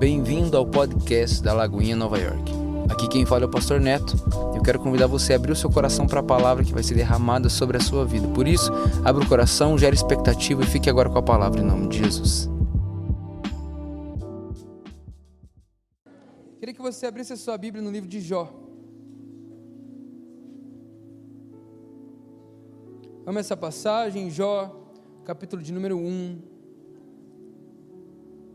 Bem-vindo ao podcast da Lagoinha Nova York. Aqui quem fala é o Pastor Neto. Eu quero convidar você a abrir o seu coração para a palavra que vai ser derramada sobre a sua vida. Por isso, abra o coração, gere expectativa e fique agora com a palavra em nome de Jesus. Queria que você abrisse a sua Bíblia no livro de Jó. Vamos essa passagem, Jó, capítulo de número 1.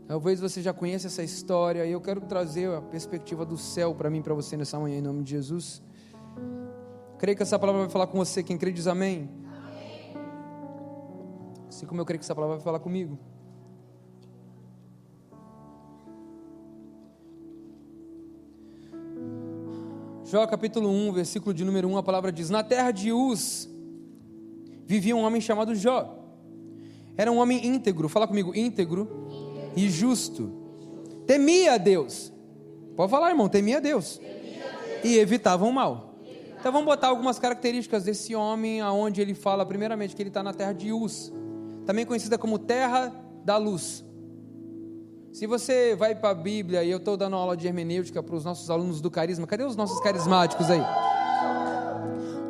Talvez você já conheça essa história, e eu quero trazer a perspectiva do céu para mim e para você nessa manhã, em nome de Jesus. Creio que essa palavra vai falar com você. Quem crê diz amém? Amém. Assim como eu creio que essa palavra vai falar comigo. Jó capítulo 1, versículo de número 1, a palavra diz: Na terra de Uz vivia um homem chamado Jó. Era um homem íntegro, fala comigo, íntegro e justo. Temia a Deus. Pode falar, irmão, temia a Deus. E evitava o mal. Então vamos botar algumas características desse homem, aonde ele fala primeiramente que ele está na terra de Uz, também conhecida como terra da luz. Se você vai para a Bíblia, e eu estou dando aula de hermenêutica para os nossos alunos do carisma, cadê os nossos carismáticos aí?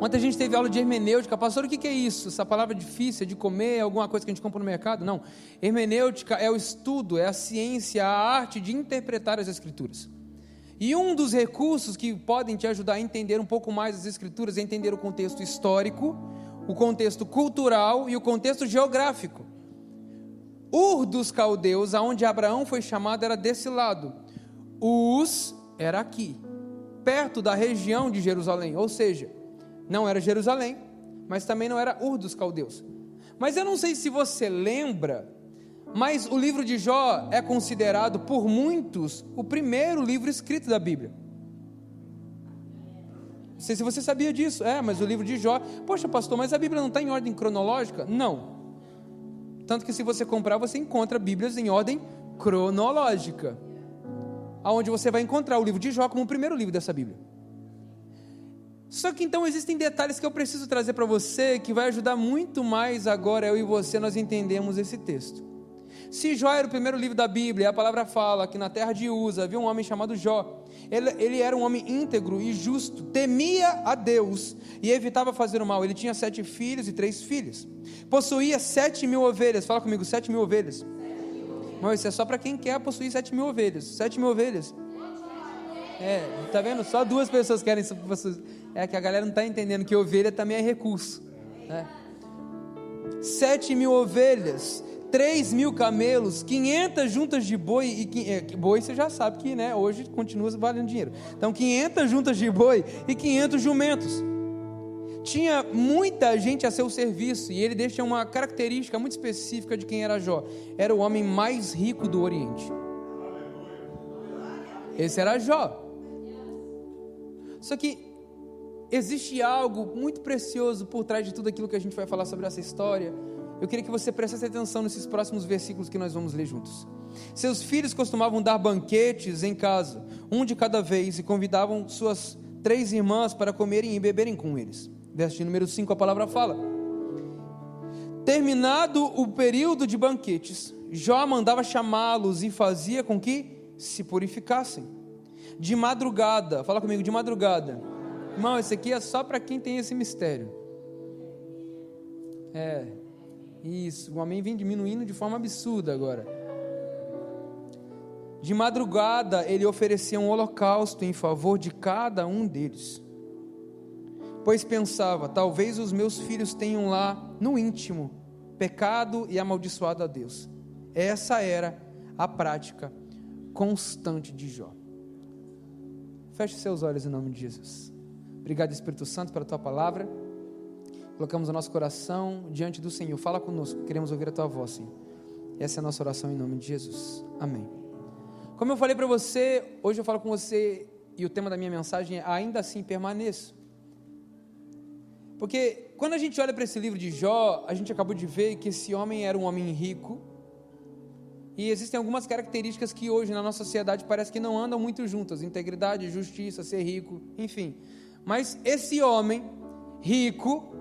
Ontem a gente teve aula de hermenêutica. Pastor, o que é isso? Essa palavra difícil, é de comer, é alguma coisa que a gente compra no mercado? Não, hermenêutica é o estudo, é a ciência, a arte de interpretar as escrituras. E um dos recursos que podem te ajudar a entender um pouco mais as escrituras é entender o contexto histórico, o contexto cultural e o contexto geográfico. Ur dos caldeus, aonde Abraão foi chamado, era desse lado. Uz era aqui, perto da região de Jerusalém, ou seja, não era Jerusalém, mas também não era Ur dos caldeus. Mas eu não sei se você lembra, mas o livro de Jó é considerado por muitos o primeiro livro escrito da Bíblia. Não sei se você sabia disso. Mas o livro de Jó, poxa pastor, mas a Bíblia não está em ordem cronológica? Não. Tanto que se você comprar, você encontra Bíblias em ordem cronológica, aonde você vai encontrar o livro de Jó como o primeiro livro dessa Bíblia. Só que então existem detalhes que eu preciso trazer para você, que vai ajudar muito mais agora eu e você, nós entendemos esse texto. Se Jó era o primeiro livro da Bíblia, a palavra fala que na terra de Uz havia um homem chamado Jó. Ele era um homem íntegro e justo, temia a Deus e evitava fazer o mal. Ele tinha 7 filhos e 3 filhas. Possuía 7.000 ovelhas. Fala comigo, 7.000 ovelhas. Mas isso é só para quem quer possuir 7.000 ovelhas. 7.000 ovelhas. Tá vendo? Só 2 pessoas querem isso. É que a galera não está entendendo que ovelha também é recurso. 7.000 ovelhas, 3.000 camelos, 500 juntas de boi, e boi você já sabe que hoje continua valendo dinheiro. Então 500 juntas de boi e 500 jumentos. Tinha muita gente a seu serviço, e ele deixa uma característica muito específica de quem era Jó. Era o homem mais rico do Oriente. Esse era Jó. Só que existe algo muito precioso por trás de tudo aquilo que a gente vai falar sobre essa história. Eu queria que você prestasse atenção nesses próximos versículos que nós vamos ler juntos. Seus filhos costumavam dar banquetes em casa, um de cada vez, e convidavam suas 3 irmãs para comerem e beberem com eles. Verso de número 5, a palavra fala: terminado o período de banquetes, Jó mandava chamá-los e fazia com que se purificassem. De madrugada, fala comigo, de madrugada. Irmão, esse aqui é só para quem tem esse mistério. Isso, o amém vem diminuindo de forma absurda agora. De madrugada ele oferecia um holocausto em favor de cada um deles, pois pensava, talvez os meus filhos tenham lá no íntimo pecado e amaldiçoado a Deus. Essa era a prática constante de Jó. Feche seus olhos em nome de Jesus. Obrigado, Espírito Santo, pela tua palavra. Colocamos o nosso coração diante do Senhor. Fala conosco, queremos ouvir a tua voz, Senhor. Essa é a nossa oração em nome de Jesus. Amém. Como eu falei para você, hoje eu falo com você, e o tema da minha mensagem é: ainda assim permaneço. Porque quando a gente olha para esse livro de Jó, a gente acabou de ver que esse homem era um homem rico, e existem algumas características que hoje na nossa sociedade parece que não andam muito juntas: integridade, justiça, ser rico, enfim. Mas esse homem rico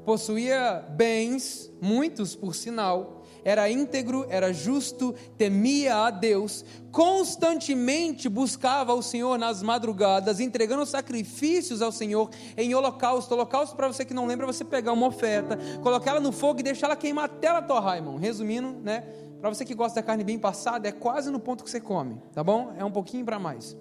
possuía bens, muitos por sinal, era íntegro, era justo, temia a Deus, constantemente buscava o Senhor nas madrugadas, entregando sacrifícios ao Senhor em holocausto. Holocausto, para você que não lembra, você pegar uma oferta, colocar ela no fogo e deixar ela queimar até ela torrar, irmão. Resumindo, né? Para você que gosta da carne bem passada, é quase no ponto que você come, tá bom? É um pouquinho para mais.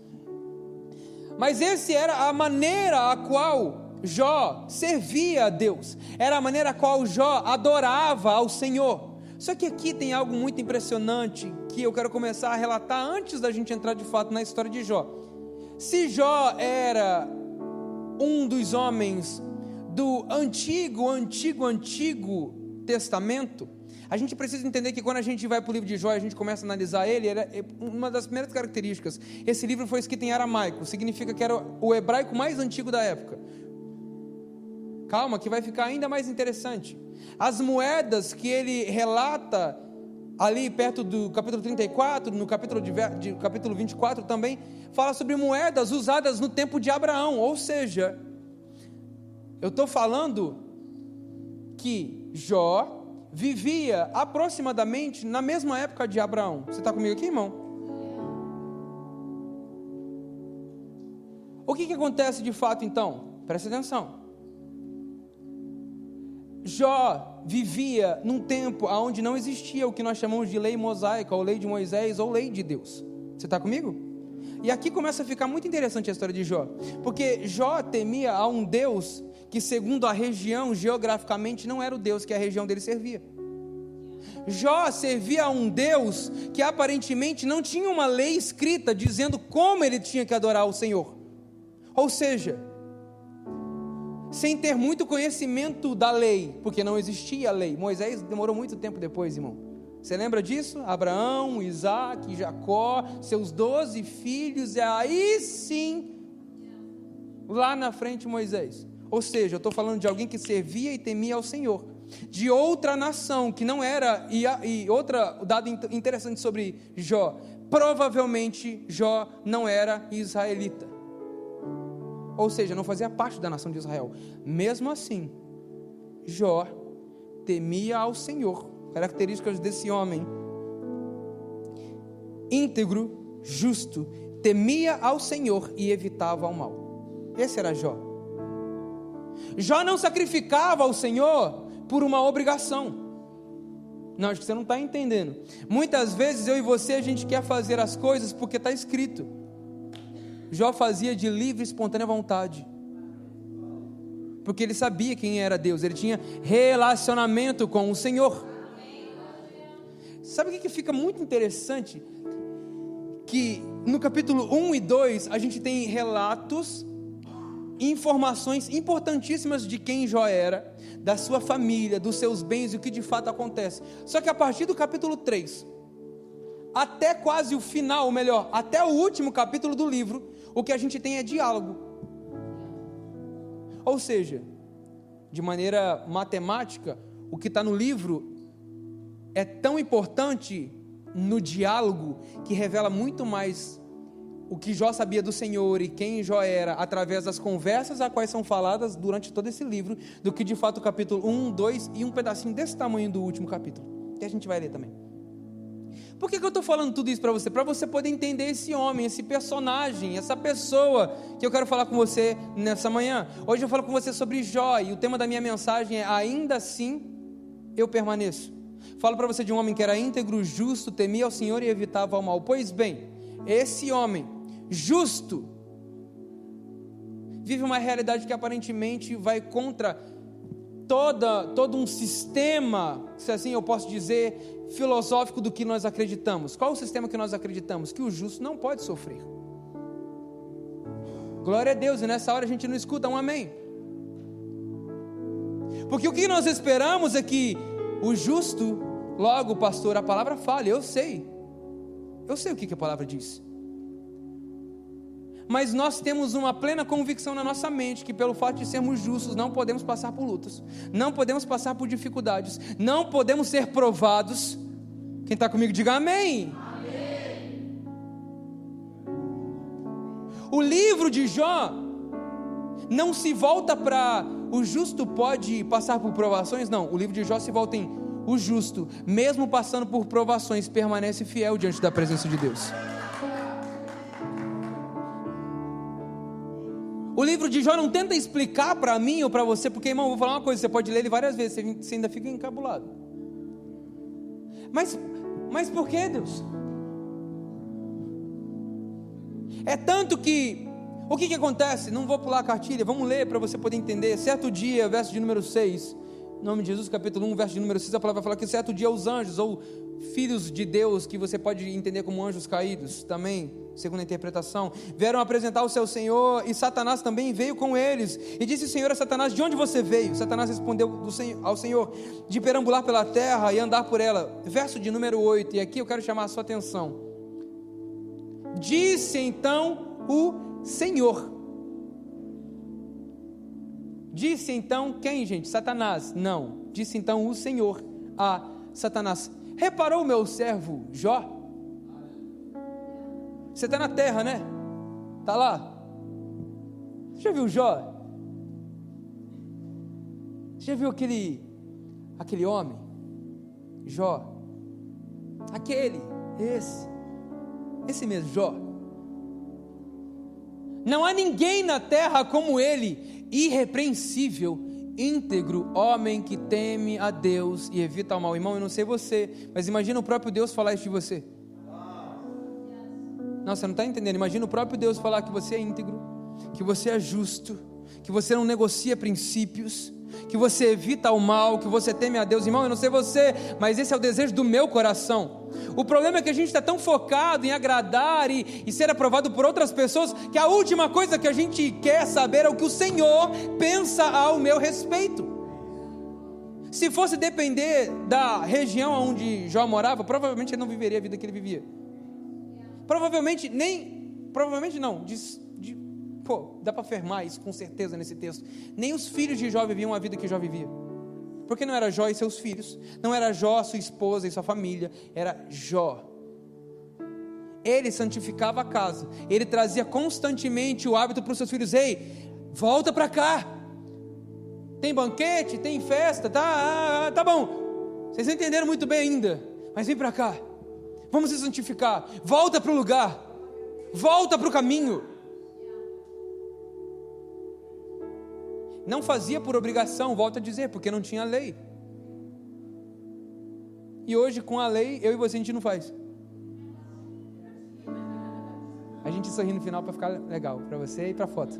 Mas essa era a maneira a qual Jó servia a Deus, era a maneira a qual Jó adorava ao Senhor. Só que aqui tem algo muito impressionante que eu quero começar a relatar antes da gente entrar de fato na história de Jó. Se Jó era um dos homens do Antigo Testamento, a gente precisa entender que quando a gente vai para o livro de Jó e a gente começa a analisar ele, era uma das primeiras características. Esse livro foi escrito em aramaico, significa que era o hebraico mais antigo da época. Calma, que vai ficar ainda mais interessante. As moedas que ele relata ali perto do capítulo 34, no capítulo 24 também, fala sobre moedas usadas no tempo de Abraão. Ou seja, eu estou falando que Jó vivia aproximadamente na mesma época de Abraão. Você está comigo aqui, irmão? O que acontece de fato então? Presta atenção. Jó vivia num tempo onde não existia o que nós chamamos de lei mosaica, ou lei de Moisés, ou lei de Deus. Você está comigo? E aqui começa a ficar muito interessante a história de Jó, porque Jó temia a um Deus que, segundo a região, geograficamente não era o Deus que a região dele servia. Jó servia a um Deus que aparentemente não tinha uma lei escrita dizendo como ele tinha que adorar o Senhor. Ou seja, sem ter muito conhecimento da lei, porque não existia lei. Moisés demorou muito tempo depois, irmão. Você lembra disso? Abraão, Isaac, Jacó, seus 12 filhos, e aí sim, lá na frente Moisés. Ou seja, eu estou falando de alguém que servia e temia ao Senhor, de outra nação, que não era, e outra dado interessante sobre Jó, provavelmente Jó não era israelita. Ou seja, não fazia parte da nação de Israel. Mesmo assim, Jó temia ao Senhor. Características desse homem: íntegro, justo, temia ao Senhor e evitava o mal. Esse era Jó. Jó não sacrificava ao Senhor por uma obrigação. Não, acho que você não está entendendo. Muitas vezes eu e você, a gente quer fazer as coisas porque está escrito. Jó fazia de livre e espontânea vontade, porque ele sabia quem era Deus, ele tinha relacionamento com o Senhor. Sabe o que fica muito interessante? Que no capítulo 1 e 2 a gente tem relatos, informações importantíssimas de quem Jó era, da sua família, dos seus bens e o que de fato acontece. Só que a partir do capítulo 3 até quase o final, ou melhor, até o último capítulo do livro, o que a gente tem é diálogo. Ou seja, de maneira matemática, o que está no livro é tão importante no diálogo, que revela muito mais o que Jó sabia do Senhor e quem Jó era, através das conversas a quais são faladas durante todo esse livro, do que de fato o capítulo 1, 2 e um pedacinho desse tamanho do último capítulo, que a gente vai ler também. Por que eu estou falando tudo isso para você? Para você poder entender esse homem, esse personagem, essa pessoa que eu quero falar com você nessa manhã. Hoje eu falo com você sobre Jó, e o tema da minha mensagem é: ainda assim eu permaneço. Falo para você de um homem que era íntegro, justo, temia ao Senhor e evitava o mal. Pois bem, esse homem justo vive uma realidade que aparentemente vai contra todo um sistema, se assim eu posso dizer, filosófico do que nós acreditamos. Qual o sistema que nós acreditamos? Que o justo não pode sofrer. Glória a Deus, e nessa hora a gente não escuta um amém. Porque o que nós esperamos é que o justo, logo pastor, a palavra fale, eu sei o que a palavra diz. Mas nós temos uma plena convicção na nossa mente que pelo fato de sermos justos não podemos passar por lutas, não podemos passar por dificuldades, não podemos ser provados. Quem está comigo diga amém. Amém. O livro de Jó não se volta para o justo pode passar por provações, não. O livro de Jó se volta em o justo, mesmo passando por provações, permanece fiel diante da presença de Deus. O livro de Jó não tenta explicar para mim ou para você, porque, irmão, eu vou falar uma coisa, você pode ler ele várias vezes, você ainda fica encabulado. Mas por que, Deus? É tanto que, o que acontece? Não vou pular a cartilha, vamos ler para você poder entender. Certo dia, verso de número 6, em nome de Jesus, capítulo 1, verso de número 6, a palavra vai falar que certo dia os anjos, ou filhos de Deus, que você pode entender como anjos caídos, também, segundo a interpretação, vieram apresentar o seu Senhor, e Satanás também veio com eles, e disse o Senhor a Satanás: de onde você veio? Satanás respondeu ao Senhor: de perambular pela terra e andar por ela. Verso de número 8, e aqui eu quero chamar a sua atenção. Disse então o Senhor. Disse então quem, gente? Satanás? Não, disse então o Senhor a Satanás: reparou o meu servo Jó? Você está na terra, né? Está lá? Você já viu Jó? Você já viu aquele homem? Jó? Esse mesmo, Jó. Não há ninguém na terra como ele, irrepreensível, íntegro, homem que teme a Deus e evita o mal. Irmão, eu não sei você, mas imagina o próprio Deus falar isso de você. Não, você não está entendendo. Imagina o próprio Deus falar que você é íntegro, que você é justo, que você não negocia princípios, que você evita o mal, que você teme a Deus. Irmão, eu não sei você, mas esse é o desejo do meu coração. O problema é que a gente está tão focado em agradar e ser aprovado por outras pessoas, que a última coisa que a gente quer saber é o que o Senhor pensa ao meu respeito. Se fosse depender da região onde Jó morava, provavelmente ele não viveria a vida que ele vivia. Provavelmente não, dá para afirmar isso com certeza nesse texto. Nem os filhos de Jó viviam a vida que Jó vivia. Porque não era Jó e seus filhos, não era Jó, sua esposa e sua família, era Jó. Ele santificava a casa, ele trazia constantemente o hábito para os seus filhos: ei, volta para cá, tem banquete, tem festa, tá bom, vocês entenderam muito bem ainda, mas vem para cá, vamos se santificar, volta para o lugar, volta para o caminho. Não fazia por obrigação, volto a dizer, porque não tinha lei. E hoje, com a lei, eu e você, a gente não faz. A gente sorri no final para ficar legal, para você e para a foto.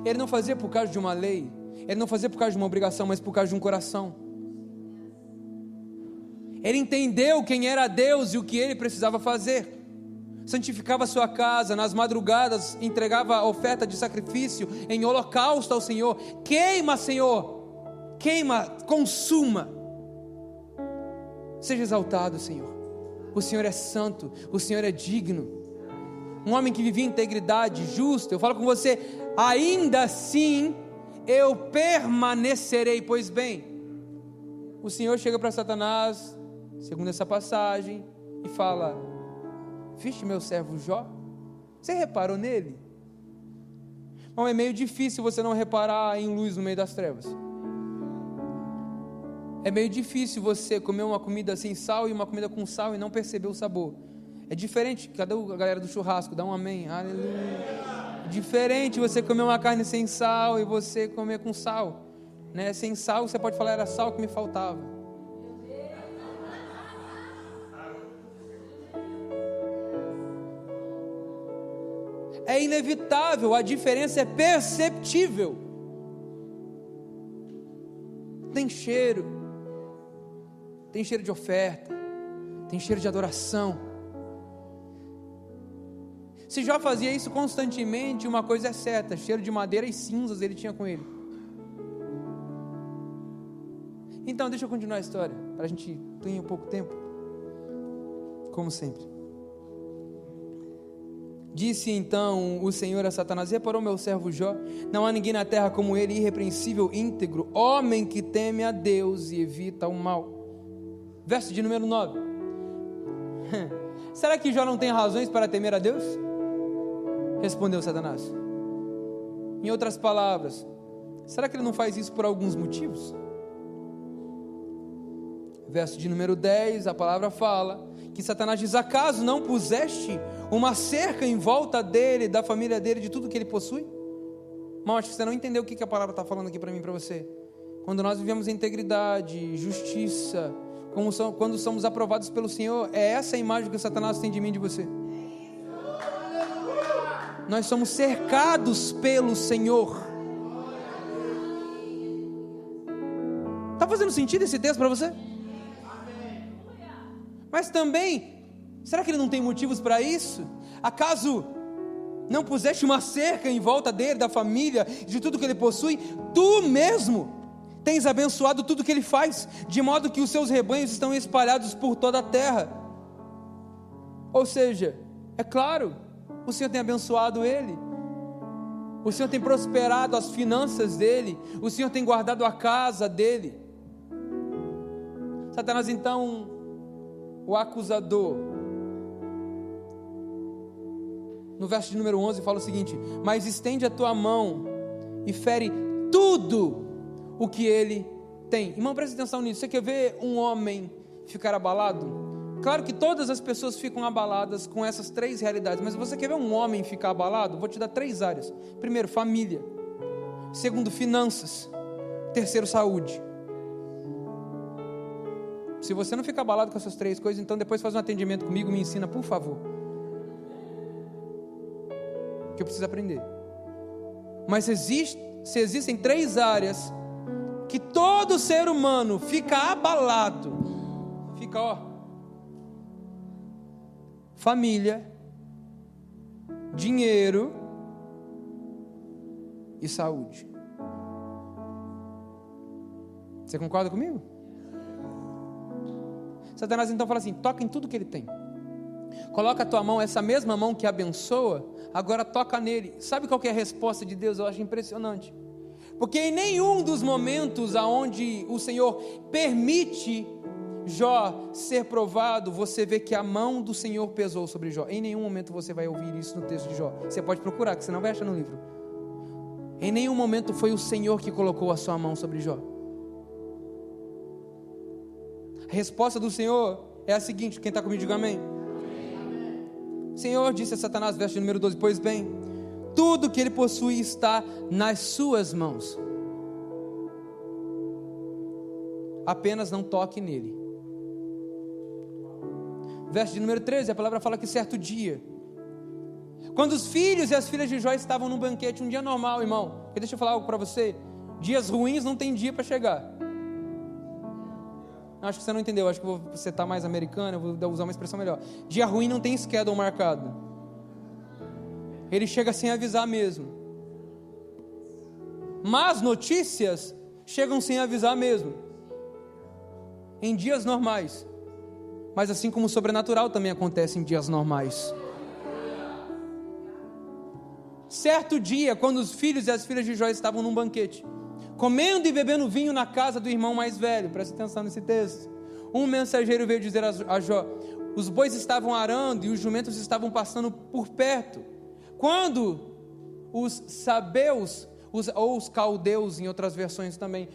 Ele não fazia por causa de uma lei, ele não fazia por causa de uma obrigação, mas por causa de um coração. Ele entendeu quem era Deus e o que ele precisava fazer. Santificava a sua casa, nas madrugadas entregava oferta de sacrifício em holocausto ao Senhor. Queima, Senhor, queima, consuma. Seja exaltado, Senhor. O Senhor é santo, o Senhor é digno. Um homem que vivia em integridade, justo. Eu falo com você: ainda assim eu permanecerei. Pois bem, o Senhor chega para Satanás, segundo essa passagem, e fala: viste meu servo Jó? Você reparou nele? Bom, é meio difícil você não reparar em luz no meio das trevas. É meio difícil você comer uma comida sem sal e uma comida com sal e não perceber o sabor. É diferente. Cadê a galera do churrasco? Dá um amém. Aleluia. É diferente você comer uma carne sem sal e você comer com sal, né? Sem sal você pode falar: era sal que me faltava. É inevitável, a diferença é perceptível. Tem cheiro de oferta, tem cheiro de adoração. Se Jó fazia isso constantemente, uma coisa é certa: cheiro de madeira e cinzas ele tinha com ele. Então deixa eu continuar a história, para a gente ter um pouco tempo, como sempre. Disse então o Senhor a Satanás: reparou meu servo Jó? Não há ninguém na terra como ele, irrepreensível, íntegro, homem que teme a Deus e evita o mal. Verso de número 9. Será que Jó não tem razões para temer a Deus? Respondeu Satanás. Em outras palavras, será que ele não faz isso por alguns motivos? Verso de número 10, a palavra fala que Satanás diz: acaso não puseste uma cerca em volta dele, da família dele, de tudo que ele possui? Irmão, acho que você não entendeu o que a palavra está falando aqui para mim e para você. Quando nós vivemos integridade, justiça, quando somos aprovados pelo Senhor, é essa a imagem que Satanás tem de mim e de você. Nós somos cercados pelo Senhor. Está fazendo sentido esse texto para você? Mas também, será que ele não tem motivos para isso? Acaso não puseste uma cerca em volta dele, da família, de tudo que ele possui? Tu mesmo tens abençoado tudo que ele faz, de modo que os seus rebanhos estão espalhados por toda a terra. Ou seja, é claro, o Senhor tem abençoado ele, o Senhor tem prosperado as finanças dele, o Senhor tem guardado a casa dele. Satanás então, o acusador, no verso de número 11 fala o seguinte: mas estende a tua mão e fere tudo o que ele tem. Irmão, presta atenção nisso. Você quer ver um homem ficar abalado? Claro que todas as pessoas ficam abaladas com essas três realidades, mas você quer ver um homem ficar abalado? Vou te dar três áreas. Primeiro, família. Segundo, finanças. Terceiro, saúde. Se você não fica abalado com essas três coisas, então depois faz um atendimento comigo, me ensina, por favor, que eu preciso aprender. Mas se existem três áreas que todo ser humano fica abalado, família, dinheiro e saúde. Você concorda comigo? Satanás então fala assim: toca em tudo que ele tem. Coloca a tua mão, essa mesma mão que abençoa, agora toca nele. Sabe qual que é a resposta de Deus? Eu acho impressionante. Porque em nenhum dos momentos aonde o Senhor permite Jó ser provado, você vê que a mão do Senhor pesou sobre Jó. Em nenhum momento você vai ouvir isso no texto de Jó. Você pode procurar, que você não vai achar no livro. Em nenhum momento foi o Senhor que colocou a sua mão sobre Jó. A resposta do Senhor é a seguinte: quem está comigo diga amém. O Senhor disse a Satanás, verso número 12: pois bem, tudo que ele possui está nas suas mãos, apenas não toque nele. Verso de número 13, a palavra fala que certo dia, quando os filhos e as filhas de Jó estavam num banquete, um dia normal, irmão, porque deixa eu falar algo para você: dias ruins não tem dia para chegar. Acho que você não entendeu, acho que você está mais americano, eu vou usar uma expressão melhor. Dia ruim não tem schedule marcado, ele chega sem avisar mesmo. Más notícias chegam sem avisar mesmo, em dias normais. Mas assim como o sobrenatural também acontece em dias normais. Certo dia, quando os filhos e as filhas de Jó estavam num banquete, comendo e bebendo vinho na casa do irmão mais velho, presta atenção nesse texto, um mensageiro veio dizer a Jó: os bois estavam arando e os jumentos estavam passando por perto, quando os sabeus, ou os caldeus em outras versões também,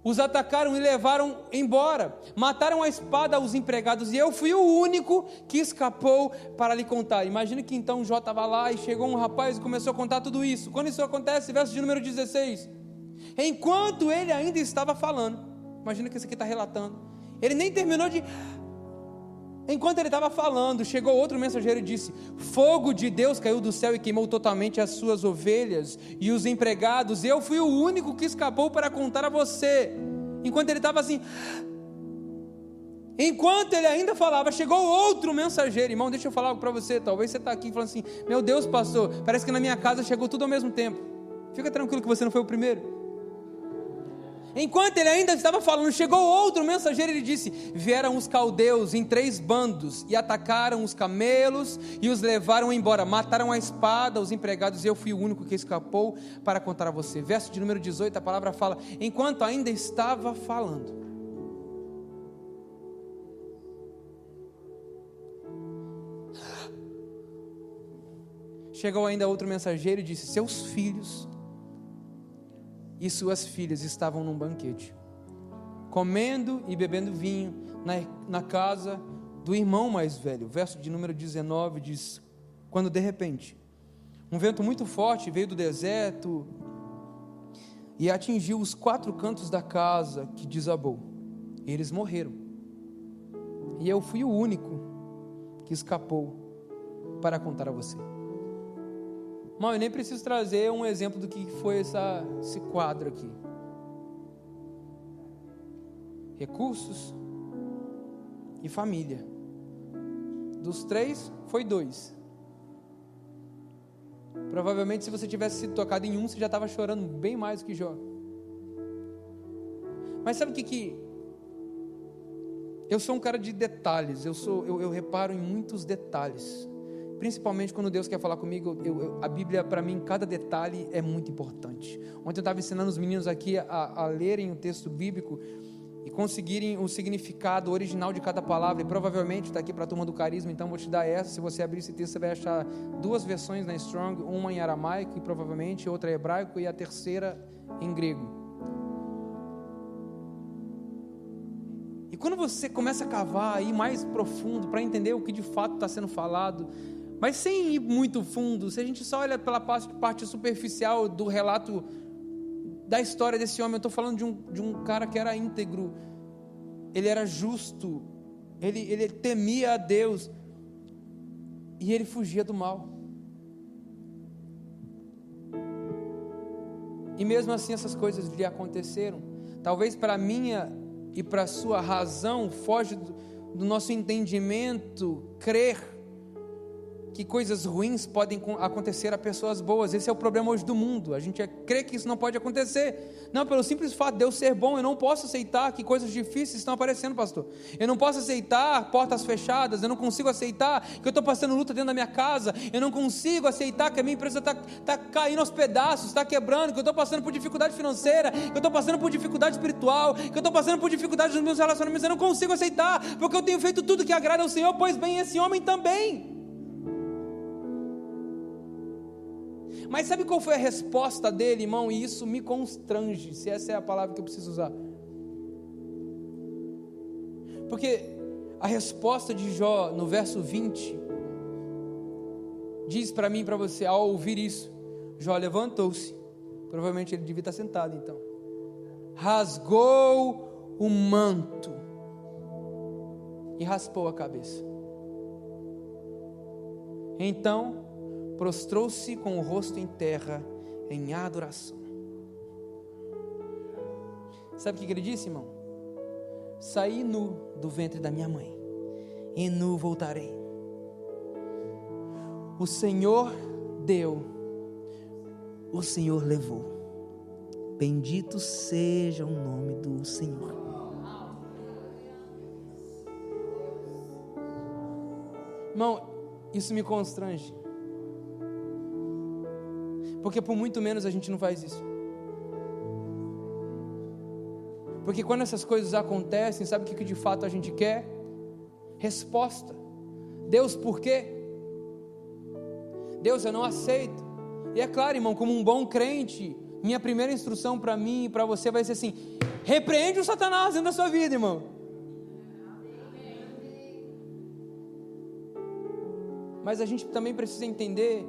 os atacaram e levaram embora, mataram a espada os empregados, e eu fui o único que escapou para lhe contar. Imagina que então Jó estava lá e chegou um rapaz e começou a contar tudo isso. Quando isso acontece, verso de número 16, enquanto ele ainda estava falando, imagina que isso aqui está relatando, ele nem terminou de... Enquanto ele estava falando, chegou outro mensageiro e disse: fogo de Deus caiu do céu e queimou totalmente as suas ovelhas e os empregados, eu fui o único que escapou para contar a você. Enquanto ele estava assim, enquanto ele ainda falava, chegou outro mensageiro. Irmão, deixa eu falar algo para você. Talvez você está aqui falando assim: meu Deus, pastor, parece que na minha casa chegou tudo ao mesmo tempo. Fica tranquilo que você não foi o primeiro. Enquanto ele ainda estava falando, chegou outro mensageiro e ele disse: vieram os caldeus em 3 bandos e atacaram os camelos e os levaram embora, mataram a espada os empregados, e eu fui o único que escapou para contar a você. Verso de número 18, a palavra fala: enquanto ainda estava falando, chegou ainda outro mensageiro e disse: seus filhos e suas filhas estavam num banquete, comendo e bebendo vinho na casa do irmão mais velho. O verso de número 19 diz: quando de repente um vento muito forte veio do deserto e atingiu os 4 cantos da casa, que desabou. Eles morreram. E eu fui o único que escapou para contar a você. Irmão, eu nem preciso trazer um exemplo do que foi esse quadro aqui. Recursos e família. Dos 3, foi 2. Provavelmente, se você tivesse sido tocado em um, você já estava chorando bem mais do que Jó. Mas sabe o que eu sou um cara de detalhes. Eu reparo em muitos detalhes. Principalmente quando Deus quer falar comigo, a Bíblia, para mim, cada detalhe é muito importante. Ontem eu estava ensinando os meninos aqui a lerem o texto bíblico e conseguirem o significado original de cada palavra. E provavelmente está aqui para a turma do carisma, então vou te dar essa. Se você abrir esse texto, você vai achar 2 versões na Strong, uma em aramaico e provavelmente outra em hebraico, e a terceira em grego. E quando você começa a cavar aí mais profundo para entender o que de fato está sendo falado, mas sem ir muito fundo, se a gente só olha pela parte superficial do relato da história desse homem, eu estou falando de um cara que era íntegro, ele era justo, ele temia a Deus, e ele fugia do mal. E mesmo assim essas coisas lhe aconteceram. Talvez para a minha e para a sua razão, foge do nosso entendimento, crer que coisas ruins podem acontecer a pessoas boas. Esse é o problema hoje do mundo. A gente crê que isso não pode acontecer. Não, pelo simples fato de Deus ser bom, eu não posso aceitar que coisas difíceis estão aparecendo, pastor. Eu não posso aceitar portas fechadas. Eu não consigo aceitar que eu estou passando luta dentro da minha casa. Eu não consigo aceitar que a minha empresa está caindo aos pedaços, está quebrando, que eu estou passando por dificuldade financeira, que eu estou passando por dificuldade espiritual, que eu estou passando por dificuldade nos meus relacionamentos. Eu não consigo aceitar, porque eu tenho feito tudo que agrada ao Senhor, pois bem, esse homem também. Mas sabe qual foi a resposta dele, irmão? E isso me constrange, se essa é a palavra que eu preciso usar. Porque a resposta de Jó, no verso 20, diz para mim e para você, ao ouvir isso, Jó levantou-se, provavelmente ele devia estar sentado então, rasgou o manto e raspou a cabeça. Então prostrou-se com o rosto em terra, em adoração. Sabe o que ele disse, irmão? Saí nu do ventre da minha mãe, e nu voltarei. O Senhor deu, o Senhor levou. Bendito seja o nome do Senhor. Irmão, isso me constrange. Porque por muito menos a gente não faz isso. Porque quando essas coisas acontecem, sabe o que de fato a gente quer? Resposta. Deus, por quê? Deus, eu não aceito. E é claro, irmão, como um bom crente, minha primeira instrução para mim e para você vai ser assim: repreende o Satanás dentro da sua vida, irmão. Mas a gente também precisa entender,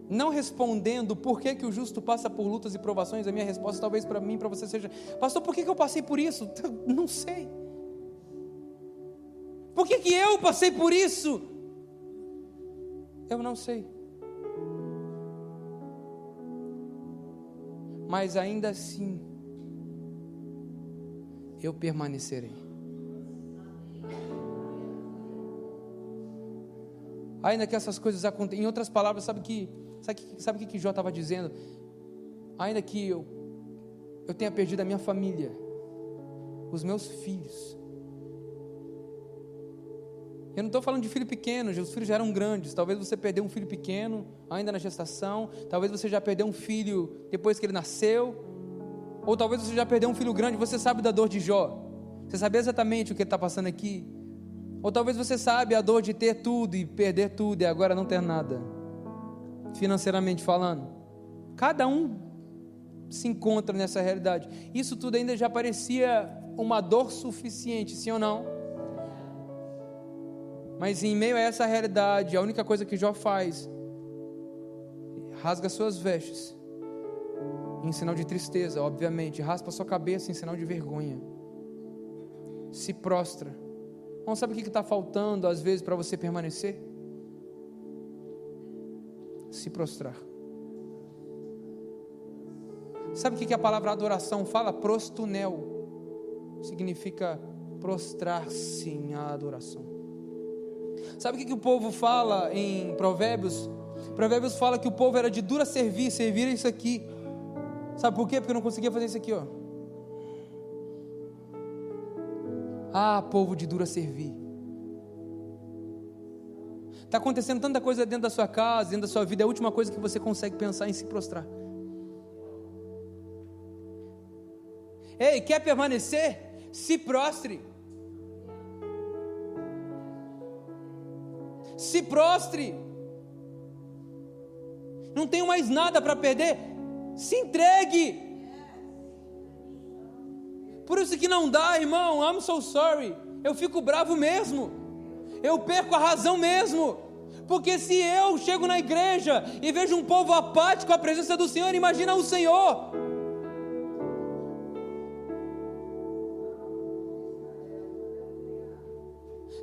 não respondendo por que o justo passa por lutas e provações, a minha resposta talvez para mim e para você seja: pastor, por que eu passei por isso? Não sei. Por que eu passei por isso? Eu não sei. Mas ainda assim, eu permanecerei. Ainda que essas coisas aconteçam, em outras palavras, sabe o que Jó estava dizendo? Ainda que eu tenha perdido a minha família, os meus filhos. Eu não estou falando de filho pequeno, os filhos já eram grandes. Talvez você perdeu um filho pequeno, ainda na gestação. Talvez você já perdeu um filho depois que ele nasceu. Ou talvez você já perdeu um filho grande. Você sabe da dor de Jó. Você sabe exatamente o que ele está passando aqui. Ou talvez você sabe a dor de ter tudo e perder tudo e agora não ter nada, financeiramente falando. Cada um se encontra nessa realidade. Isso tudo ainda já parecia uma dor suficiente, sim ou não? Mas em meio a essa realidade, a única coisa que Jó faz, rasga suas vestes, em sinal de tristeza, obviamente, raspa sua cabeça em sinal de vergonha, se prostra. Não sabe o que está faltando às vezes para você permanecer? Se prostrar. Sabe o que a palavra adoração fala? Prostunel, significa prostrar-se em adoração. Sabe o que o povo fala em Provérbios? Provérbios fala que o povo era de dura servir é isso aqui. Sabe por quê? Porque eu não conseguia fazer isso aqui, ó. Ah, povo de dura servir. Está acontecendo tanta coisa dentro da sua casa, dentro da sua vida, é a última coisa que você consegue pensar em se prostrar. Ei, quer permanecer? Se prostre. Se prostre. Não tenho mais nada para perder. Se entregue. Por isso que não dá, irmão. I'm so sorry. Eu fico bravo mesmo. Eu perco a razão mesmo. Porque se eu chego na igreja e vejo um povo apático à presença do Senhor, imagina o Senhor.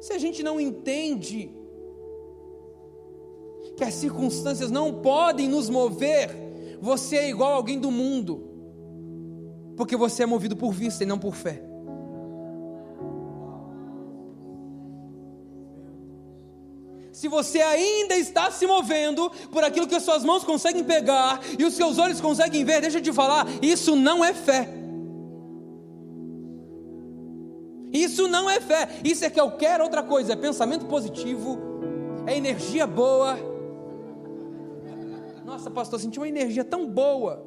Se a gente não entende que as circunstâncias não podem nos mover, você é igual a alguém do mundo, porque você é movido por vista e não por fé. Se você ainda está se movendo por aquilo que as suas mãos conseguem pegar e os seus olhos conseguem ver, deixa eu te falar, isso não é fé. Isso não é fé, isso é qualquer outra coisa, é pensamento positivo, é energia boa. Nossa, pastor, senti uma energia tão boa,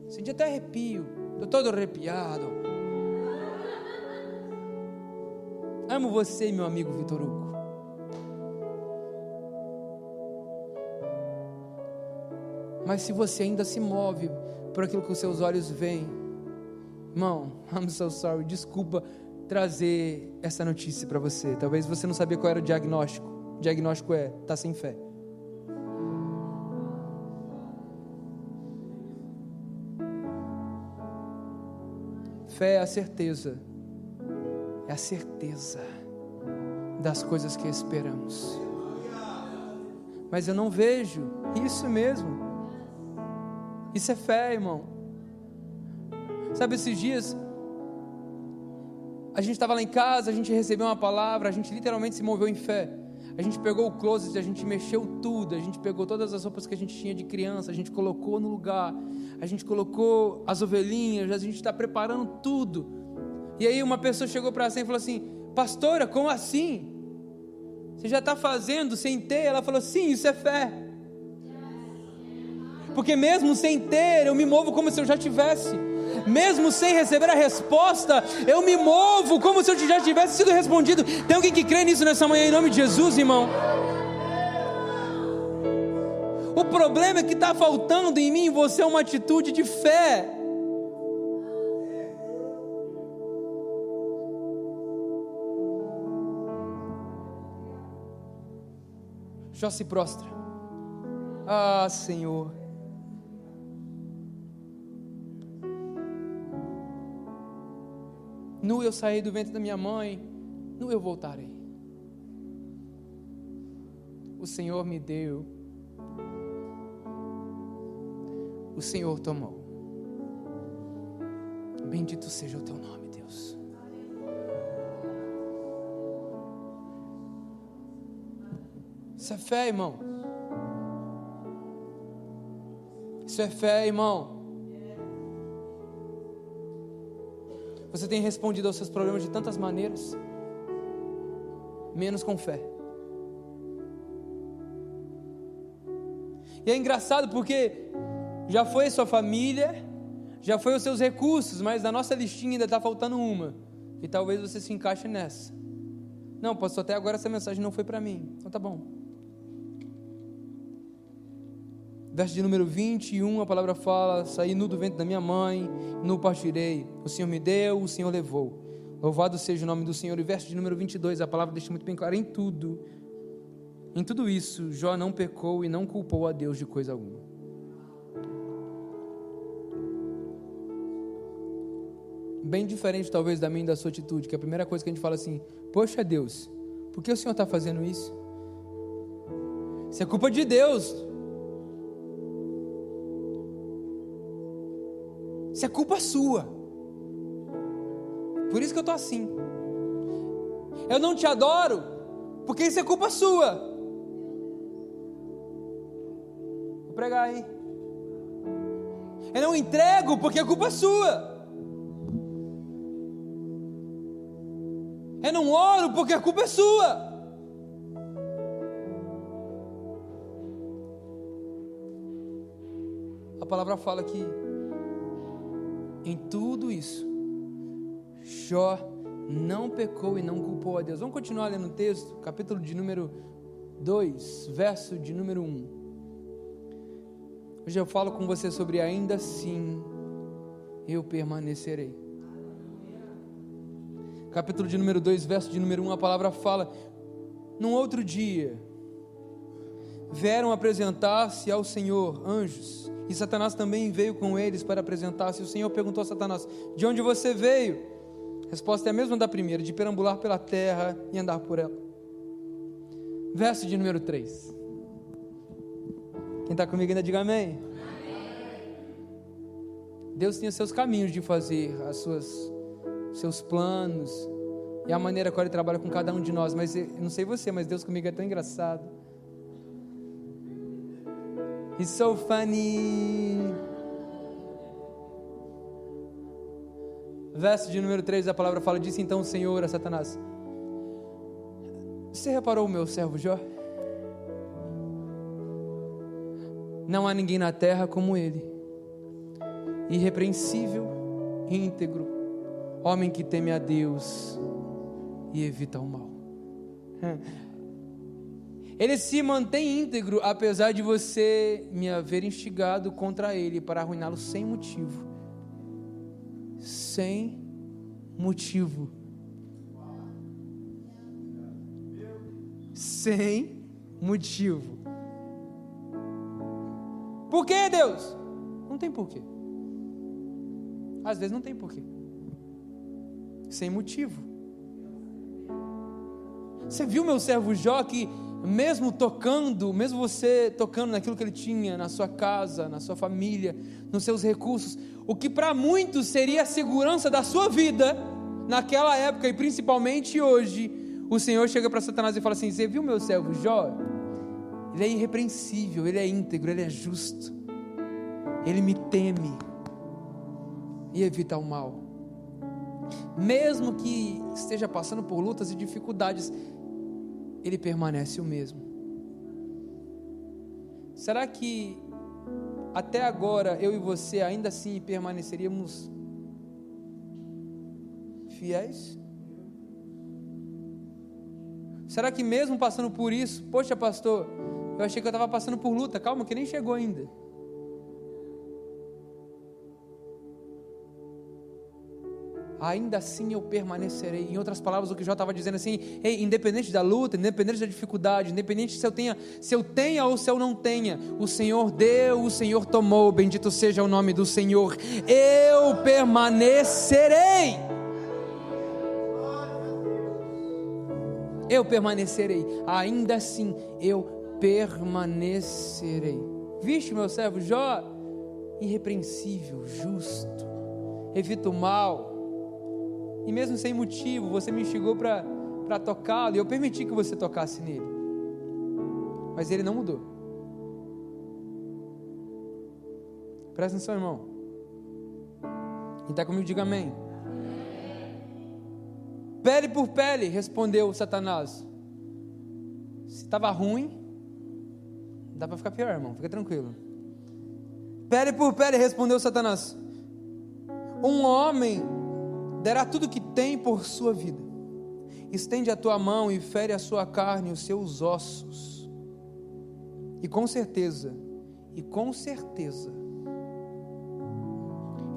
senti até arrepio, estou todo arrepiado. Amo você, meu amigo Vitor Hugo. Mas se você ainda se move por aquilo que os seus olhos veem, irmão, I'm so sorry, desculpa trazer essa notícia para você. Talvez você não sabia qual era o diagnóstico. O diagnóstico é, está sem fé. Fé é a certeza das coisas que esperamos. Mas eu não vejo, isso mesmo. Isso é fé, irmão. Sabe, esses dias a gente estava lá em casa, a gente recebeu uma palavra, a gente literalmente se moveu em fé. A gente pegou o closet, a gente mexeu tudo, a gente pegou todas as roupas que a gente tinha de criança, a gente colocou no lugar, a gente colocou as ovelhinhas, a gente está preparando tudo. E aí uma pessoa chegou para você e falou assim: pastora, como assim? Você já está fazendo sem ter? Ela falou: sim, isso é fé. Porque mesmo sem ter, eu me movo como se eu já tivesse. Mesmo sem receber a resposta, eu me movo como se eu já tivesse sido respondido. Tem alguém que crê nisso nessa manhã, em nome de Jesus, irmão? O problema é que está faltando em mim e em você uma atitude de fé. Jó se prostra. Ah, Senhor. Nu eu saí do ventre da minha mãe, nu eu voltarei. O Senhor me deu, o Senhor tomou. Bendito seja o teu nome, Deus. Isso é fé, irmão. Isso é fé, irmão. Você tem respondido aos seus problemas de tantas maneiras, menos com fé. E é engraçado porque já foi a sua família, já foi os seus recursos, mas na nossa listinha ainda está faltando uma, e talvez você se encaixe nessa. Não, pastor, até agora essa mensagem não foi para mim. Então tá bom. Verso de número 21, a palavra fala: saí nu do ventre da minha mãe, nu partirei. O Senhor me deu, o Senhor levou. Louvado seja o nome do Senhor. E verso de número 22, a palavra deixa muito bem claro: em tudo isso, Jó não pecou e não culpou a Deus de coisa alguma. Bem diferente talvez da minha e da sua atitude, que a primeira coisa que a gente fala assim: poxa Deus, por que o Senhor está fazendo isso? Isso é culpa de Deus. Isso é culpa sua. Por isso que eu estou assim. Eu não te adoro, porque isso é culpa sua. Vou pregar, hein? Eu não entrego, porque é culpa sua. Eu não oro, porque a culpa é sua. A palavra fala que em tudo isso, Jó não pecou e não culpou a Deus. Vamos continuar lendo o texto, capítulo de número 2, verso de número 1. Hoje eu falo com você sobre ainda assim eu permanecerei. Capítulo de número 2, verso de número 1, a palavra fala: num outro dia, vieram apresentar-se ao Senhor anjos, e Satanás também veio com eles para apresentar-se. O Senhor perguntou a Satanás: de onde você veio? A resposta é a mesma da primeira: de perambular pela terra e andar por ela. Verso de número 3. Quem está comigo ainda diga amém. Deus tem os seus caminhos de fazer seus planos e a maneira como Ele trabalha com cada um de nós. Mas eu não sei você, mas Deus comigo é tão engraçado. It's so funny. Verso de número 3, a palavra fala: disse então o Senhor a Satanás: você reparou o meu servo Jó? Não há ninguém na terra como ele, irrepreensível, íntegro, homem que teme a Deus e evita o mal. Ele se mantém íntegro, apesar de você me haver instigado contra ele para arruiná-lo sem motivo. Sem motivo. Sem motivo. Por que, Deus? Não tem porquê. Às vezes não tem porquê. Sem motivo. Você viu meu servo Jó que mesmo você tocando naquilo que ele tinha, na sua casa, na sua família, nos seus recursos, o que para muitos seria a segurança da sua vida, naquela época e principalmente hoje, o Senhor chega para Satanás e fala assim: você viu meu servo Jó? Ele é irrepreensível, ele é íntegro, ele é justo, ele me teme e evita o mal. Mesmo que esteja passando por lutas e dificuldades, ele permanece o mesmo. Será que até agora eu e você ainda assim permaneceríamos fiéis? Será que mesmo passando por isso, poxa pastor, eu achei que eu estava passando por luta, calma que nem chegou ainda. Ainda assim eu permanecerei. Em outras palavras, o que Jó estava dizendo assim: ei, independente da luta, independente da dificuldade, independente se eu tenha ou se eu não tenha, o Senhor deu, o Senhor tomou, bendito seja o nome do Senhor, eu permanecerei. Eu permanecerei, ainda assim eu permanecerei. Viste meu servo Jó? Irrepreensível, justo, evita o mal. E mesmo sem motivo, você me instigou para tocá-lo, e eu permiti que você tocasse nele. Mas ele não mudou. Presta atenção, irmão. Quem está comigo, diga amém. Pele por pele, respondeu Satanás. Se estava ruim, dá para ficar pior, irmão, fica tranquilo. Pele por pele, respondeu Satanás. Um homem dará tudo que tem por sua vida. Estende a tua mão e fere a sua carne e os seus ossos. E com certeza, e com certeza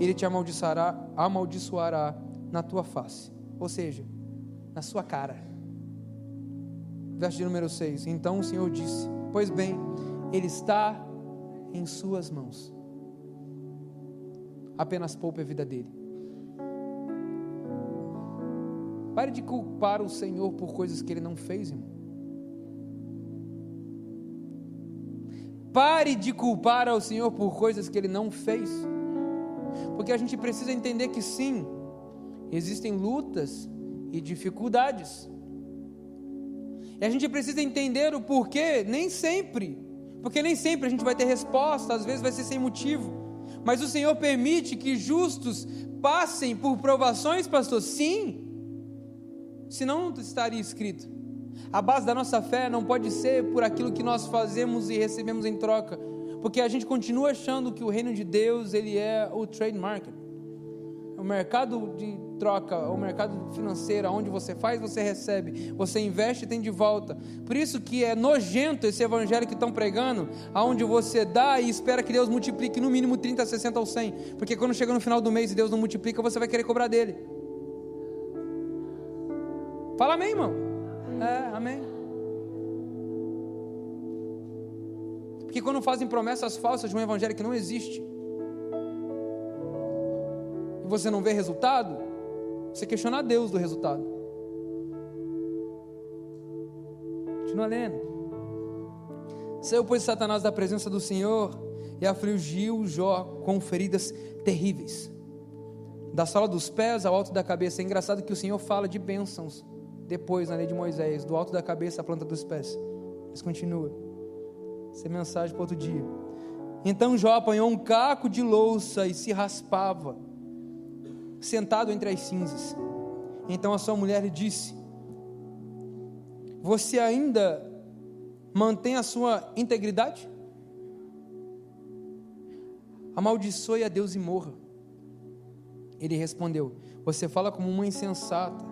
ele te amaldiçoará na tua face, ou seja, na sua cara. Verso de número 6, então o Senhor disse, pois bem, ele está em suas mãos, apenas poupe a vida dele. Pare de culpar o Senhor por coisas que ele não fez, irmão. Pare de culpar ao Senhor por coisas que ele não fez, porque a gente precisa entender que sim, existem lutas e dificuldades, e a gente precisa entender o porquê, porque nem sempre a gente vai ter resposta, às vezes vai ser sem motivo, mas o Senhor permite que justos passem por provações, pastor, sim, senão não estaria escrito. A base da nossa fé não pode ser por aquilo que nós fazemos e recebemos em troca, porque a gente continua achando que o reino de Deus, ele é o trade market, o mercado de troca, o mercado financeiro, onde você faz, você recebe, você investe e tem de volta. Por isso que é nojento esse evangelho que estão pregando, aonde você dá e espera que Deus multiplique no mínimo 30, 60 ou 100, porque quando chega no final do mês e Deus não multiplica, você vai querer cobrar dele. Fala amém, irmão. Amém. Porque quando fazem promessas falsas de um evangelho que não existe, e você não vê resultado, você questiona a Deus do resultado. Continua lendo. Saiu, pois, Satanás da presença do Senhor e afligiu Jó com feridas terríveis, da sola dos pés ao alto da cabeça. É engraçado que o Senhor fala de bênçãos depois na lei de Moisés, do alto da cabeça à planta dos pés. Mas continua. Essa é mensagem para outro dia. Então Jó apanhou um caco de louça e se raspava, sentado entre as cinzas. Então a sua mulher lhe disse: você ainda mantém a sua integridade? Amaldiçoe a Deus e morra. Ele respondeu: você fala como uma insensata.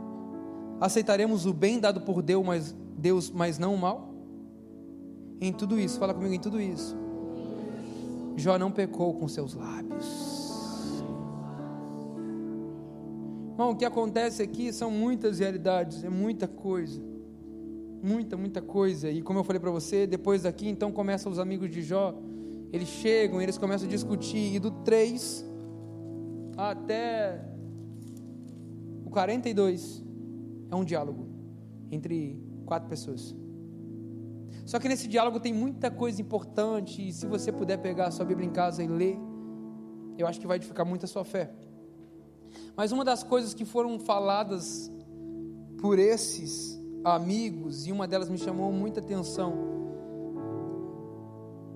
Aceitaremos o bem dado por Deus, mas não o mal? Em tudo isso, fala comigo, em tudo isso, Jó não pecou com seus lábios. Irmão, o que acontece aqui são muitas realidades, é muita coisa, muita coisa. E como eu falei para você, depois daqui então começam os amigos de Jó, eles chegam, eles começam a discutir, e do 3 até o 42 é um diálogo entre 4 pessoas. Só que nesse diálogo tem muita coisa importante, e se você puder pegar a sua Bíblia em casa e ler, eu acho que vai edificar muito a sua fé. Mas uma das coisas que foram faladas por esses amigos, e uma delas me chamou muita atenção,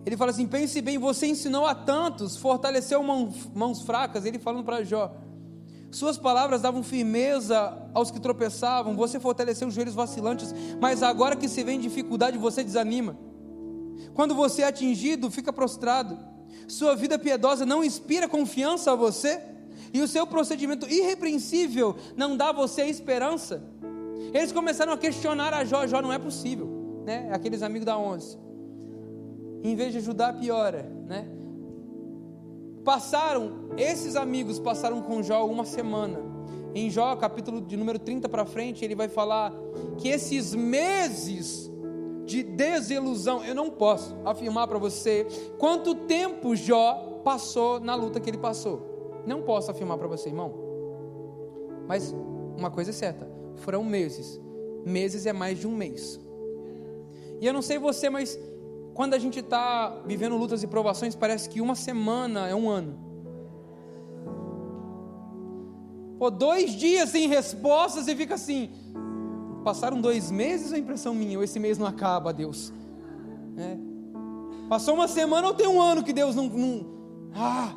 ele fala assim: pense bem, você ensinou a tantos, fortaleceu mãos fracas. Ele falando para Jó: suas palavras davam firmeza aos que tropeçavam, você fortaleceu os joelhos vacilantes, mas agora que se vê em dificuldade, você desanima. Quando você é atingido, fica prostrado. Sua vida piedosa não inspira confiança a você, e o seu procedimento irrepreensível não dá a você esperança. Eles começaram a questionar a Jó: Jó, não é possível, né? Aqueles amigos da onça, em vez de ajudar, piora, né? Esses amigos passaram com Jó uma semana. Em Jó, capítulo de número 30 para frente, ele vai falar que esses meses de desilusão, eu não posso afirmar para você quanto tempo Jó passou na luta que ele passou. Não posso afirmar para você, irmão. Mas uma coisa é certa, foram meses. Meses é mais de um mês. E eu não sei você, mas quando a gente está vivendo lutas e provações, parece que uma semana é um ano. 2 dias sem respostas e fica assim: passaram 2 meses ou é impressão minha? Ou esse mês não acaba, Deus? Passou uma semana ou tem um ano que Deus não... Ah,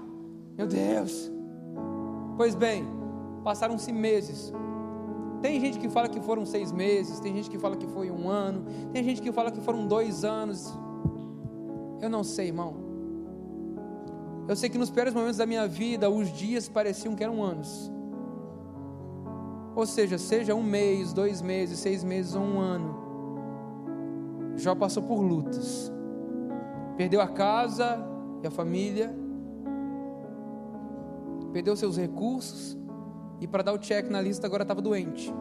meu Deus. Pois bem, passaram-se meses. Tem gente que fala que foram 6 meses, tem gente que fala que foi 1 ano, tem gente que fala que foram 2 anos. Eu não sei, irmão. Eu sei que nos piores momentos da minha vida, os dias pareciam que eram anos. Ou seja 1 mês, 2 meses, 6 meses ou 1 ano. Jó passou por lutas. Perdeu a casa, e a família perdeu seus recursos e para dar o check na lista agora estava doente.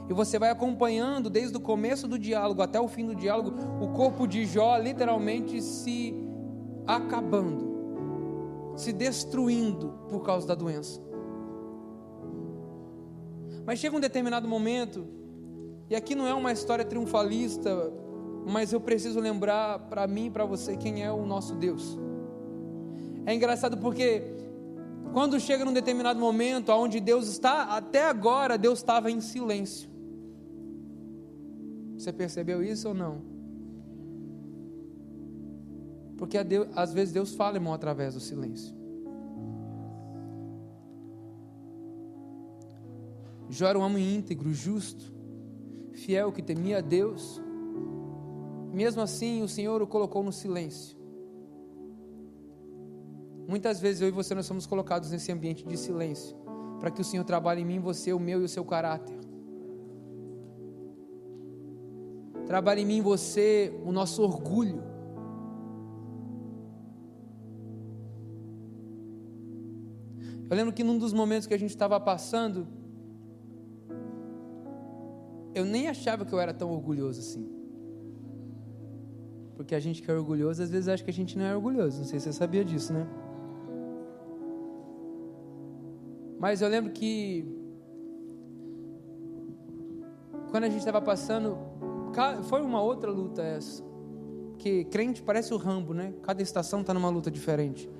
E você vai acompanhando desde o começo do diálogo até o fim do diálogo, o corpo de Jó literalmente se acabando, se destruindo por causa da doença. Mas chega um determinado momento, e aqui não é uma história triunfalista, mas eu preciso lembrar para mim e para você quem é o nosso Deus. É engraçado porque quando chega num determinado momento onde Deus está, até agora Deus estava em silêncio. Você percebeu isso ou não? Porque às vezes Deus fala, irmão, através do silêncio. Jó era um homem íntegro, justo, fiel, que temia a Deus. Mesmo assim, o Senhor o colocou no silêncio. Muitas vezes eu e você nós somos colocados nesse ambiente de silêncio, para que o Senhor trabalhe em mim, você, o meu e o seu caráter. Trabalhe em mim, você, o nosso orgulho. Eu lembro que num dos momentos que a gente estava passando, eu nem achava que eu era tão orgulhoso assim. Porque a gente que é orgulhoso, às vezes acha que a gente não é orgulhoso. Não sei se você sabia disso, né? Mas eu lembro que quando a gente estava passando, foi uma outra luta essa. Porque crente parece o Rambo, né? Cada estação está numa luta diferente.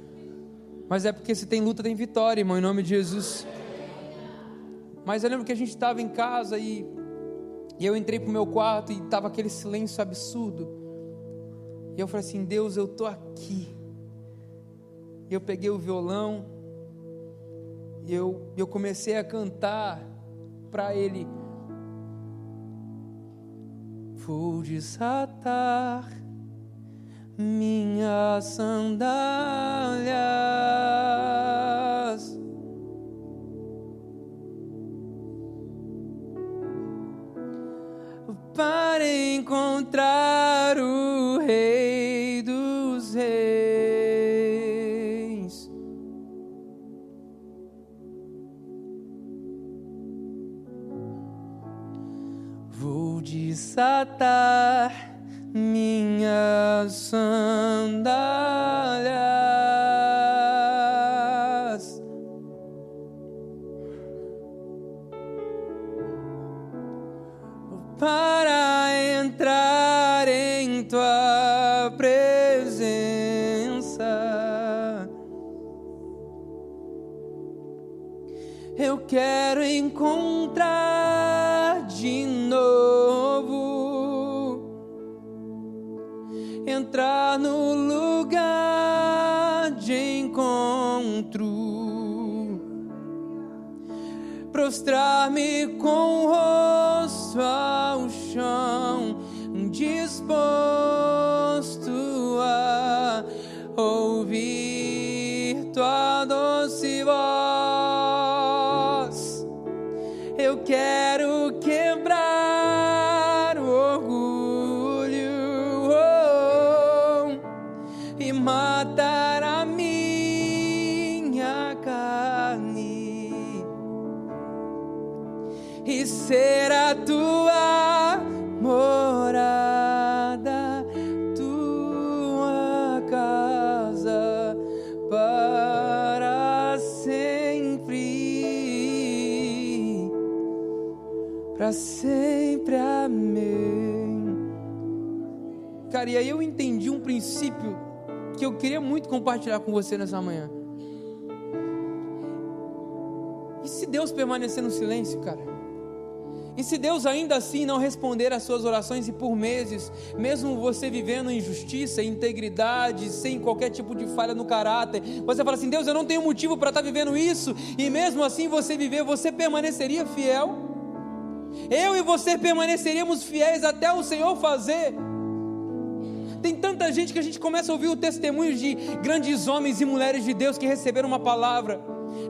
Mas é porque se tem luta, tem vitória, irmão, em nome de Jesus. Mas eu lembro que a gente estava em casa e eu entrei para o meu quarto e estava aquele silêncio absurdo. E eu falei assim, Deus, eu estou aqui. E eu peguei o violão e eu comecei a cantar para Ele. Vou desatar minhas sandálias, para encontrar o Rei dos Reis. Vou desatar minhas sandálias, para entrar em tua presença. Eu quero encontrar de novo, entrar no lugar de encontro, prostrar-me com o rosto ao chão, disposto a ouvir tua doce voz. Eu quero quebrar o orgulho, e matar a minha carne e ser a tua morada, tua casa para sempre, para sempre, amém. Cara, e aí eu entendi um princípio que eu queria muito compartilhar com você nessa manhã. E se Deus permanecer no silêncio, cara? E se Deus ainda assim não responder às suas orações e por meses, mesmo você vivendo em justiça, integridade, sem qualquer tipo de falha no caráter, você fala assim, Deus, eu não tenho motivo para estar vivendo isso, e mesmo assim você viver, você permaneceria fiel? Eu e você permaneceríamos fiéis até o Senhor fazer? Tem tanta gente que a gente começa a ouvir o testemunho de grandes homens e mulheres de Deus que receberam uma palavra.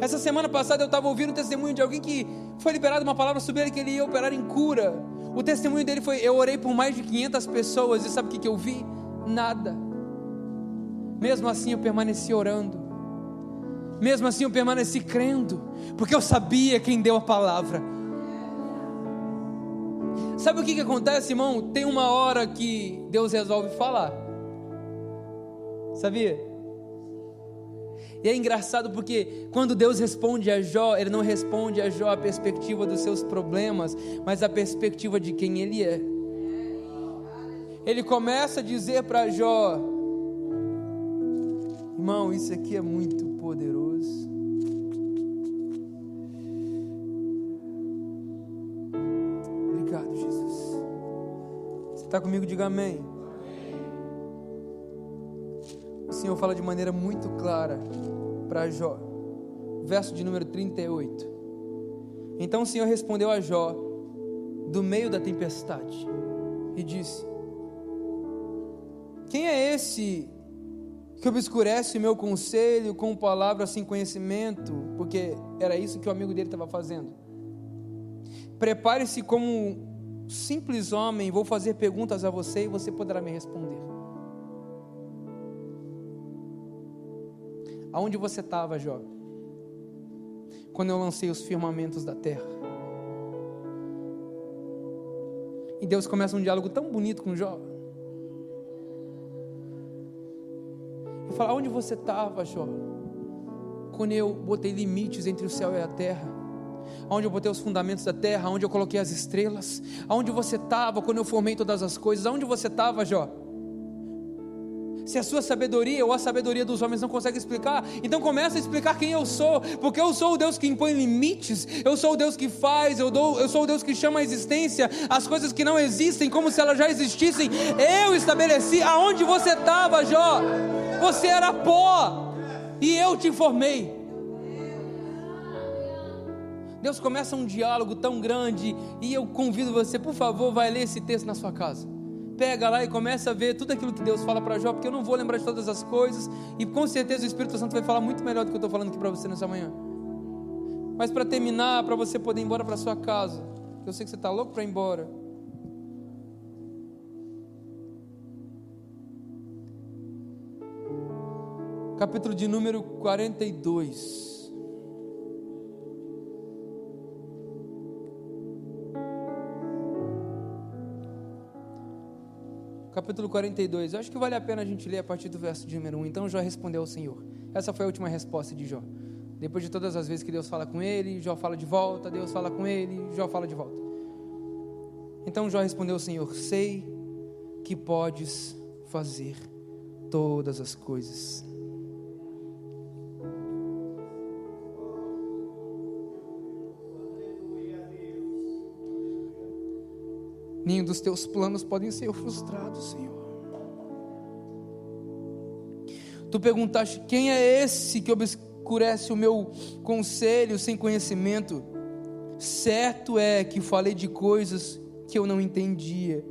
Essa semana passada eu estava ouvindo o testemunho de alguém que foi liberado uma palavra sobre ele, que ele ia operar em cura. O testemunho dele foi, eu orei por mais de 500 pessoas, e sabe o que eu vi? Nada. Mesmo assim eu permaneci orando, mesmo assim eu permaneci crendo, porque eu sabia quem deu a palavra. Sabe o que acontece, irmão? Tem uma hora que Deus resolve falar, sabia? E é engraçado porque quando Deus responde a Jó, Ele não responde a Jó a perspectiva dos seus problemas, mas a perspectiva de quem Ele é. Ele começa a dizer para Jó: irmão, isso aqui é muito poderoso. Obrigado, Jesus. Você está comigo? Diga amém. O Senhor fala de maneira muito clara para Jó, verso de número 38. Então o Senhor respondeu a Jó do meio da tempestade e disse: quem é esse que obscurece o meu conselho com palavras sem conhecimento? Porque era isso que o amigo dele estava fazendo. Prepare-se como um simples homem, vou fazer perguntas a você e você poderá me responder. Aonde você estava, Jó, quando eu lancei os firmamentos da terra? E Deus começa um diálogo tão bonito com Jó. Ele fala: onde você estava, Jó, quando eu botei limites entre o céu e a terra? Onde eu botei os fundamentos da terra? Onde eu coloquei as estrelas? Aonde você estava quando eu formei todas as coisas? Aonde você estava, Jó? Se a sua sabedoria ou a sabedoria dos homens não consegue explicar, então começa a explicar quem eu sou, porque eu sou o Deus que impõe limites, eu sou o Deus que faz, eu sou o Deus que chama à existência as coisas que não existem como se elas já existissem. Eu estabeleci. Aonde você estava, Jó? Você era pó e eu te formei. Deus começa um diálogo tão grande, e eu convido você, por favor, vai ler esse texto na sua casa. Pega lá e começa a ver tudo aquilo que Deus fala para Jó, porque eu não vou lembrar de todas as coisas, e com certeza o Espírito Santo vai falar muito melhor do que eu estou falando aqui para você nessa manhã. Mas para terminar, para você poder ir embora para sua casa, eu sei que você está louco para ir embora. Capítulo de número 42. Capítulo 42, eu acho que vale a pena a gente ler a partir do verso de número 1. Então Jó respondeu ao Senhor. Essa foi a última resposta de Jó. Depois de todas as vezes que Deus fala com ele, Jó fala de volta, Deus fala com ele, Jó fala de volta. Então Jó respondeu ao Senhor: sei que podes fazer todas as coisas. Nenhum dos teus planos podem ser frustrados, Senhor. Tu perguntaste: quem é esse que obscurece o meu conselho sem conhecimento? Certo é que falei de coisas que eu não entendia,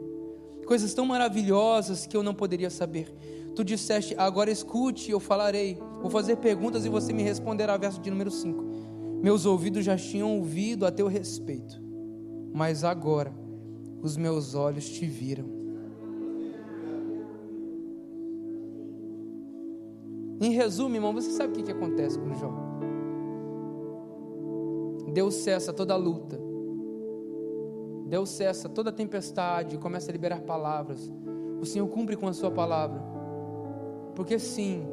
coisas tão maravilhosas que eu não poderia saber. Tu disseste: agora escute, eu falarei. Vou fazer perguntas e você me responderá. Verso de número 5. Meus ouvidos já tinham ouvido a teu respeito, mas agora os meus olhos te viram. Em resumo, irmão, você sabe o que acontece com Jó? Deus cessa toda a luta, Deus cessa toda a tempestade e começa a liberar palavras. O Senhor cumpre com a sua palavra, porque sim,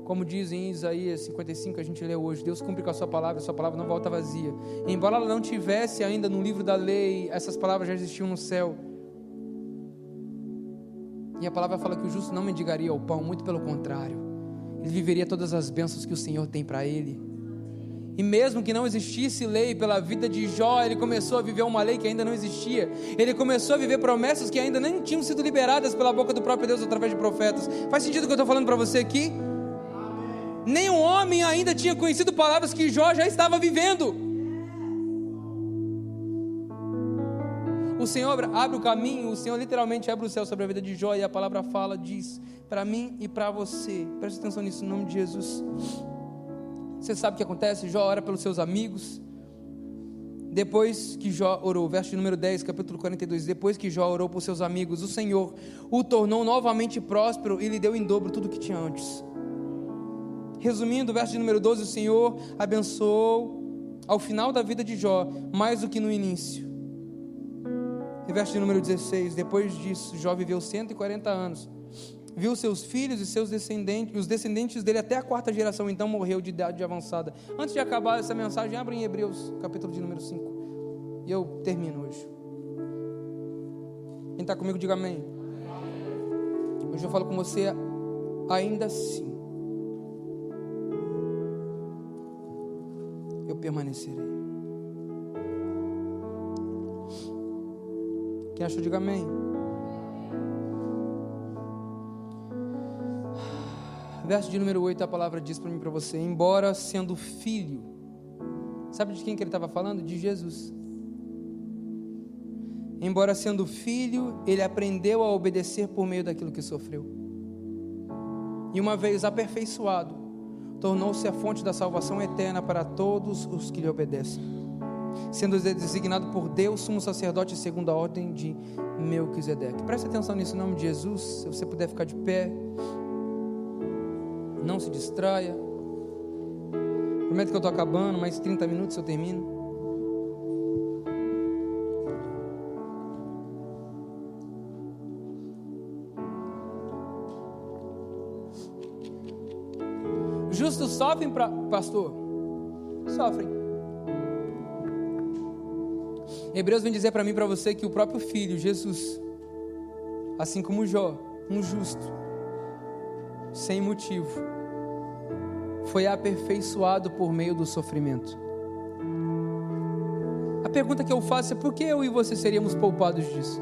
como diz em Isaías 55, a gente leu hoje, Deus cumpre com a sua palavra não volta vazia. E embora ela não tivesse ainda no livro da lei, essas palavras já existiam no céu. E a palavra fala que o justo não mendigaria o pão, muito pelo contrário, ele viveria todas as bênçãos que o Senhor tem para ele. E mesmo que não existisse lei pela vida de Jó, ele começou a viver uma lei que ainda não existia. Ele começou a viver promessas que ainda nem tinham sido liberadas pela boca do próprio Deus através de profetas. Faz sentido o que eu estou falando para você aqui? Nenhum homem ainda tinha conhecido palavras que Jó já estava vivendo. O Senhor abre o caminho, o Senhor literalmente abre o céu sobre a vida de Jó, e a palavra fala, diz, para mim e para você. Preste atenção nisso, em nome de Jesus. Você sabe o que acontece? Jó ora pelos seus amigos. Depois que Jó orou, verso de número 10, capítulo 42, depois que Jó orou por seus amigos, o Senhor o tornou novamente próspero e lhe deu em dobro tudo que tinha antes. Resumindo, verso de número 12, o Senhor abençoou ao final da vida de Jó, mais do que no início. E verso de número 16, depois disso, Jó viveu 140 anos, viu seus filhos e seus descendentes, os descendentes dele até a 4ª geração, então morreu de idade avançada. Antes de acabar essa mensagem, abra em Hebreus, capítulo de número 5, e eu termino hoje. Quem está comigo, diga amém. Hoje eu falo com você, ainda assim, eu permanecerei. Quem achou, diga amém. Verso de número 8, a palavra diz para mim e para você: embora sendo filho, sabe de quem que ele estava falando? De Jesus. Embora sendo filho, ele aprendeu a obedecer por meio daquilo que sofreu, e uma vez aperfeiçoado, tornou-se a fonte da salvação eterna para todos os que lhe obedecem, sendo designado por Deus sumo sacerdote segundo a ordem de Melquisedeque. Preste atenção nisso, em nome de Jesus. Se você puder ficar de pé, não se distraia. Prometo que eu estou acabando, mais 30 minutos eu termino. Justos sofrem, pastor? Sofrem. Hebreus vem dizer para mim e para você que o próprio Filho, Jesus, assim como Jó, um justo, sem motivo, foi aperfeiçoado por meio do sofrimento. A pergunta que eu faço é: por que eu e você seríamos poupados disso?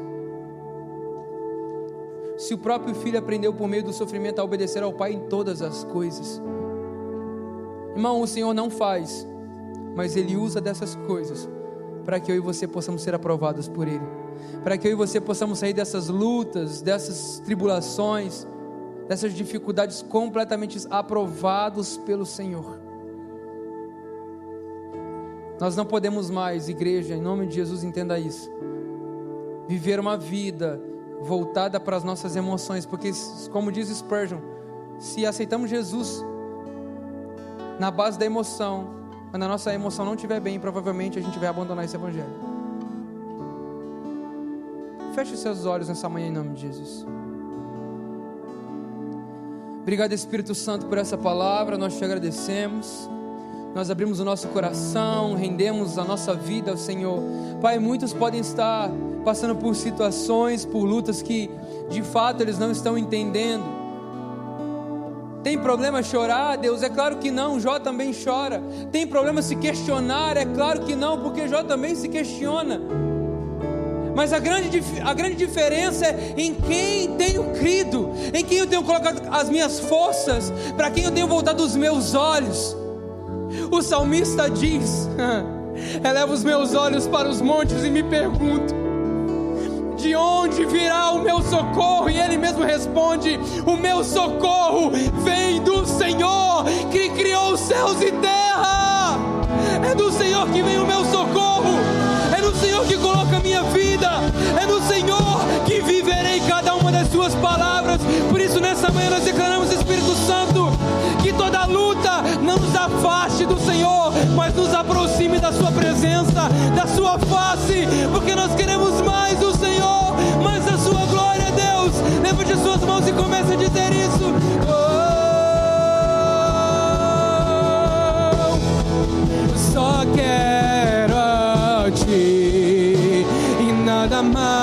Se o próprio Filho aprendeu por meio do sofrimento a obedecer ao Pai em todas as coisas. Irmão, o Senhor não faz, mas Ele usa dessas coisas para que eu e você possamos ser aprovados por Ele, para que eu e você possamos sair dessas lutas, dessas tribulações, dessas dificuldades completamente aprovados pelo Senhor. Nós não podemos mais, igreja, em nome de Jesus, entenda isso, viver uma vida voltada para as nossas emoções, porque, como diz Spurgeon, se aceitamos Jesus na base da emoção, quando a nossa emoção não estiver bem, provavelmente a gente vai abandonar esse evangelho. Feche seus olhos nessa manhã em nome de Jesus. Obrigado, Espírito Santo, por essa palavra. Nós te agradecemos. Nós abrimos o nosso coração, rendemos a nossa vida ao Senhor. Pai, muitos podem estar passando por situações, por lutas que de fato eles não estão entendendo. Tem problema chorar, Deus? É claro que não, Jó também chora. Tem problema se questionar? É claro que não, porque Jó também se questiona. Mas a grande diferença é em quem tenho crido, em quem eu tenho colocado as minhas forças, para quem eu tenho voltado os meus olhos. O salmista diz: elevo os meus olhos para os montes e me pergunto: de onde virá o meu socorro? E ele mesmo responde: o meu socorro vem do Senhor, que criou os céus e terra. É do Senhor que vem o meu socorro, é no Senhor que coloca a minha vida, é no Senhor que viverei cada uma das suas palavras. Por isso nessa manhã nós declaramos, Espírito Santo, que toda luta não nos afaste do Senhor, mas nos aproxime da sua presença, da sua face, porque nós queremos mais do Senhor, mais da sua glória. Deus, levante as suas mãos e comece a dizer isso. Só quero a ti e nada mais.